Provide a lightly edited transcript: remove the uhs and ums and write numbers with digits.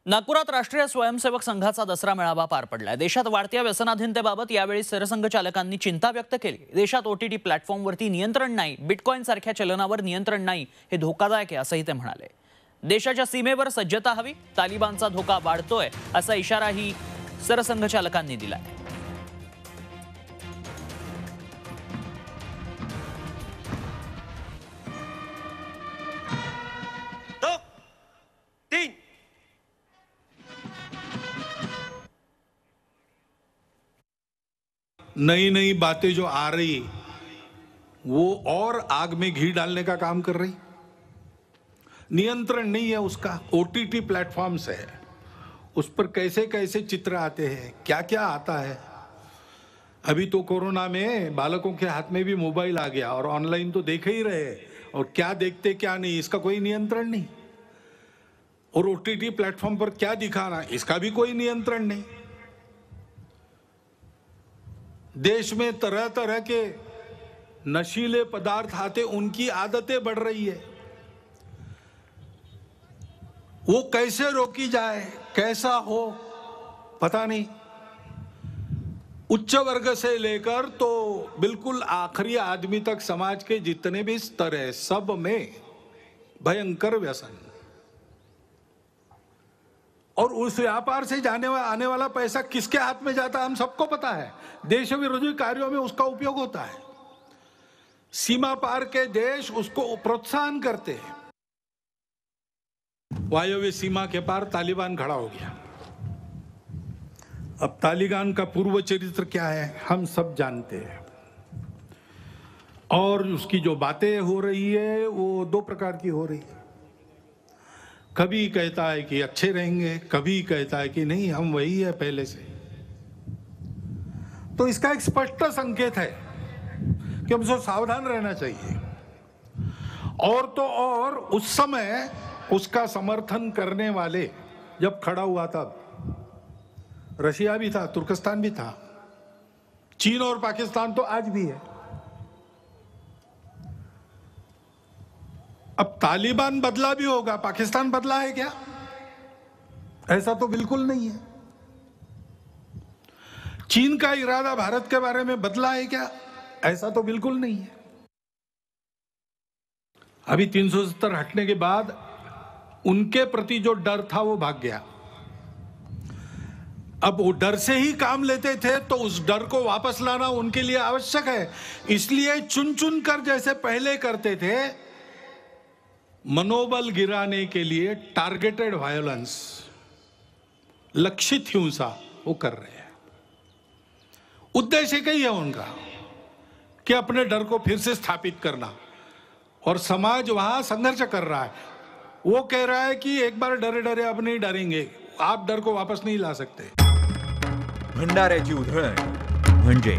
नागपुरात राष्ट्रीय स्वयंसेवक संघाचा दसरा मेळावा पार पडलाय। देशात वाढत्या व्यसनाधीनतेबाबत यावेळी सरसंघचालकांनी चिंता व्यक्त केली। देशात ओटीटी प्लॅटफॉर्मवरती नियंत्रण नाही, बिटकॉइन सारख्या चलनावर नियंत्रण नाही, हे धोकादायक आहे असंही ते म्हणाले। देशाच्या सीमेवर सज्जता हवी, तालिबानचा धोका वाढतोय असा इशाराही सरसंघचालकांनी दिलाय। नई नई बातें जो आ रही वो और आग में घी डालने का काम कर रही। नियंत्रण नहीं है उसका, ओटीटी प्लेटफॉर्म्स है, उस पर कैसे कैसे चित्र आते हैं, क्या क्या आता है। अभी तो कोरोना में बालकों के हाथ में भी मोबाइल आ गया और ऑनलाइन तो देख ही रहे, और क्या देखते क्या नहीं इसका कोई नियंत्रण नहीं। और ओटीटी प्लेटफॉर्म पर क्या दिखाना इसका भी कोई नियंत्रण नहीं। देश में तरह तरह के नशीले पदार्थ आते, उनकी आदतें बढ़ रही है। वो कैसे रोकी जाए, कैसा हो पता नहीं। उच्च वर्ग से लेकर तो बिल्कुल आखिरी आदमी तक समाज के जितने भी स्तर है सब में भयंकर व्यसन। और उस व्यापार से आने वाला पैसा किसके हाथ में जाता है हम सबको पता है। देश विरोधी कार्यों में उसका उपयोग होता है। सीमा पार के देश उसको प्रोत्साहन करते हैं। वायव्य सीमा के पार तालिबान खड़ा हो गया। अब तालिबान का पूर्व चरित्र क्या है हम सब जानते हैं, और उसकी जो बातें हो रही है वो दो प्रकार की हो रही है। कभी कहता है कि अच्छे रहेंगे, कभी कहता है कि नहीं हम वही है पहले से। तो इसका एक स्पष्ट संकेत है कि हमसे सावधान रहना चाहिए। और तो और उस समय उसका समर्थन करने वाले जब खड़ा हुआ तब रशिया भी था, तुर्कस्तान भी था, चीन और पाकिस्तान तो आज भी है। अब तालिबान बदला भी होगा, पाकिस्तान बदला है क्या? ऐसा तो बिल्कुल नहीं है। चीन का इरादा भारत के बारे में बदला है क्या? ऐसा तो बिल्कुल नहीं है। अभी 370 हटने के बाद उनके प्रति जो डर था वो भाग गया। अब वो डर से ही काम लेते थे, तो उस डर को वापस लाना उनके लिए आवश्यक है। इसलिए चुन चुन कर जैसे पहले करते थे, मनोबल गिराने के लिए टारगेटेड वायलेंस, लक्षित हिंसा वो कर रहे हैं। उद्देश्य ही है उनका कि अपने डर को फिर से स्थापित करना। और समाज वहां संघर्ष कर रहा है। वो कह रहा है कि एक बार डरे डरे अब नहीं डरेंगे, आप डर को वापस नहीं ला सकते। भंडाऱ्याची उधळण म्हणजे